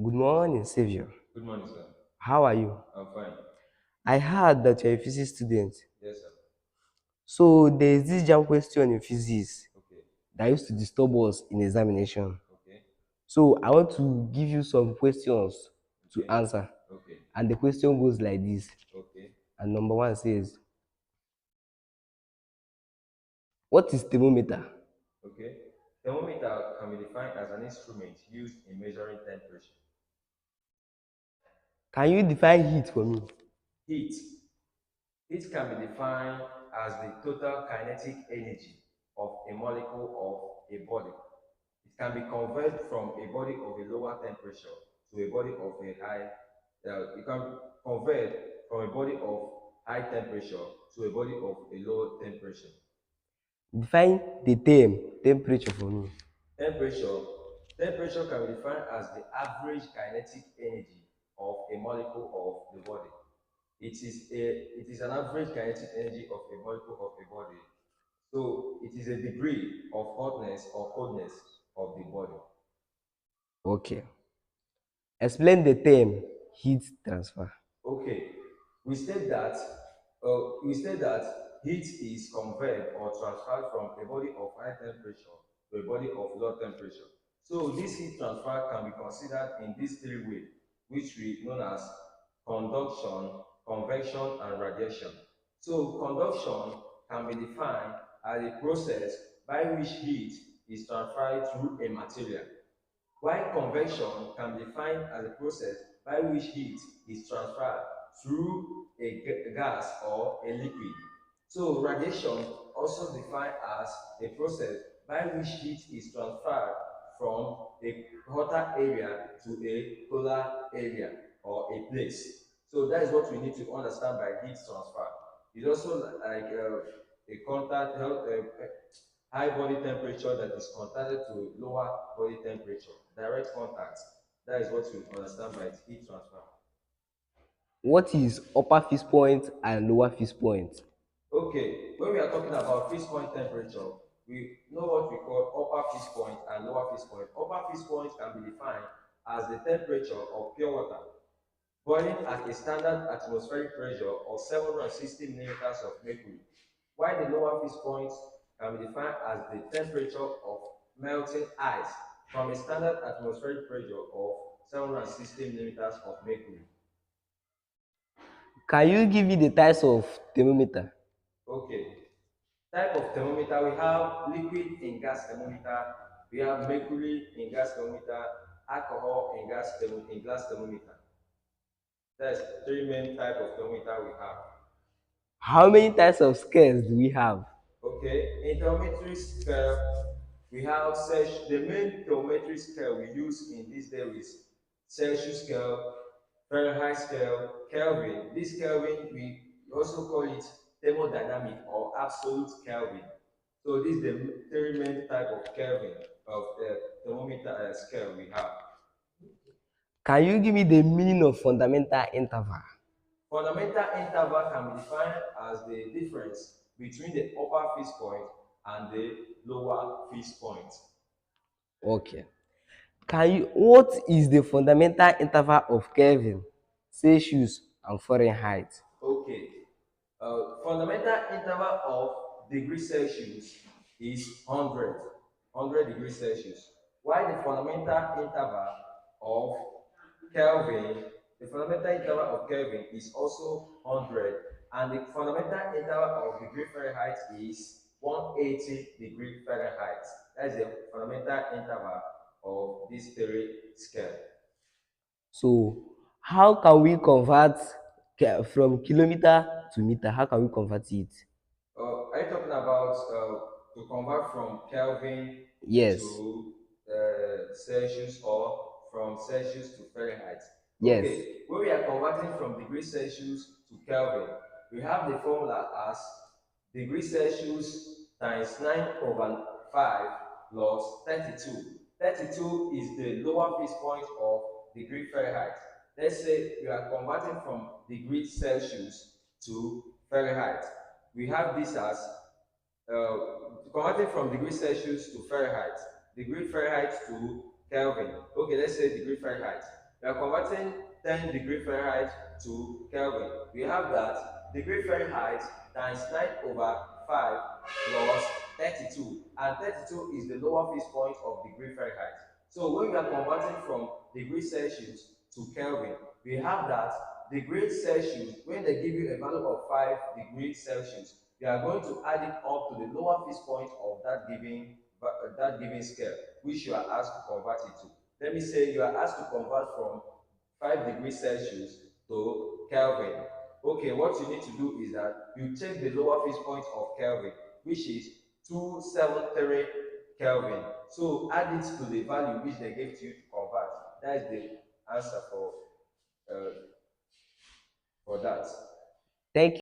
Good morning, Savior. Good morning, sir. How are you? I'm fine. I heard that you're a physics student. Yes, sir. So there's this jam question in physics Okay. that used to disturb us in examination. Okay. So I want to give you some questions to Okay. answer. Okay. And the question goes like this. Okay. And number one says, what is thermometer? Okay. Thermometer can be defined as an instrument used in measuring temperature. Can you define heat for me? Heat. Heat can be defined as the total kinetic energy of a molecule of a body. It can be converted from a body of a lower temperature to a body of a high. You can convert from a body of high temperature to a body of a low temperature. Define the term temperature for me. Temperature. Temperature can be defined as the average kinetic energy of a molecule of the body. It is an average kinetic energy of a molecule of a body. So it is a degree of hotness or coldness of the body. Okay. Explain the term heat transfer. Okay, we state that heat is conveyed or transferred from a body of high temperature to a body of low temperature. So this heat transfer can be considered in these three ways, which we known as conduction, convection, and radiation. So conduction can be defined as a process by which heat is transferred through a material, while convection can be defined as a process by which heat is transferred through a gas or a liquid. So radiation also defined as a process by which heat is transferred from a hotter area to a cooler area or a place. So that is what we need to understand by heat transfer. It's also like a contact high body temperature that is contacted to lower body temperature. Direct contact. That is what we understand by heat transfer. What is upper fixed point and lower fixed point? Okay, when we are talking about fixed point temperature, we know what we call upper fixed point and lower fixed point. Upper fixed point can be defined as the temperature of pure water boiling at a standard atmospheric pressure of 760 millimeters of mercury, while the lower fixed point can be defined as the temperature of melting ice from a standard atmospheric pressure of 760 millimeters of mercury. Can you give me the types of thermometer? Okay, type of thermometer we have liquid in gas thermometer, we have mercury in gas thermometer, alcohol in glass thermometer. That's three main type of thermometer we have. How many types of scales do we have? Okay, in thermometry scale, we have the main thermometry scale we use in this day is Celsius scale, Fahrenheit scale, Kelvin. This Kelvin, we also call it thermodynamic or absolute Kelvin. So this is the three main type of Kelvin of the thermometer scale we have. Can you give me the meaning of fundamental interval? Fundamental interval can be defined as the difference between the upper fixed point and the lower fixed point. Okay. What is the fundamental interval of Kelvin, Celsius, and Fahrenheit? Okay. Fundamental interval of degree Celsius is 100 degrees Celsius. While the fundamental interval of Kelvin, the fundamental interval of Kelvin is also 100, and the fundamental interval of degree Fahrenheit is 180 degree Fahrenheit. That is the fundamental interval of this theory scale. So, how can we convert from kilometer to meter? How can we convert it? Are you talking about to convert from Kelvin Yes. to Celsius or from Celsius to Fahrenheit? Yes. Okay, when we are converting from degree Celsius to Kelvin, we have the formula as degree Celsius times 9 over 5 plus 32. 32 is the lower fixed point of degree Fahrenheit. Let's say we are converting from degree Celsius to Fahrenheit. We have this as uh, converting from degree Celsius to Fahrenheit, degree Fahrenheit to Kelvin. Okay, let's say degree Fahrenheit. We are converting 10 degree Fahrenheit to Kelvin. We have that degree Fahrenheit times 9 over 5 plus 32. And 32 is the lower fixed point of degree Fahrenheit. So when we are converting from degree Celsius to Kelvin, we have that degree Celsius, when they give you a value of 5 degrees Celsius, you are going to add it up to the lower fixed point of that given scale, which you are asked to convert it to. Let me say you are asked to convert from 5 degrees Celsius to Kelvin. Okay, what you need to do is that you take the lower fixed point of Kelvin, which is 273 Kelvin. So add it to the value which they gave to you to convert. That is the answer uh, for that. Thank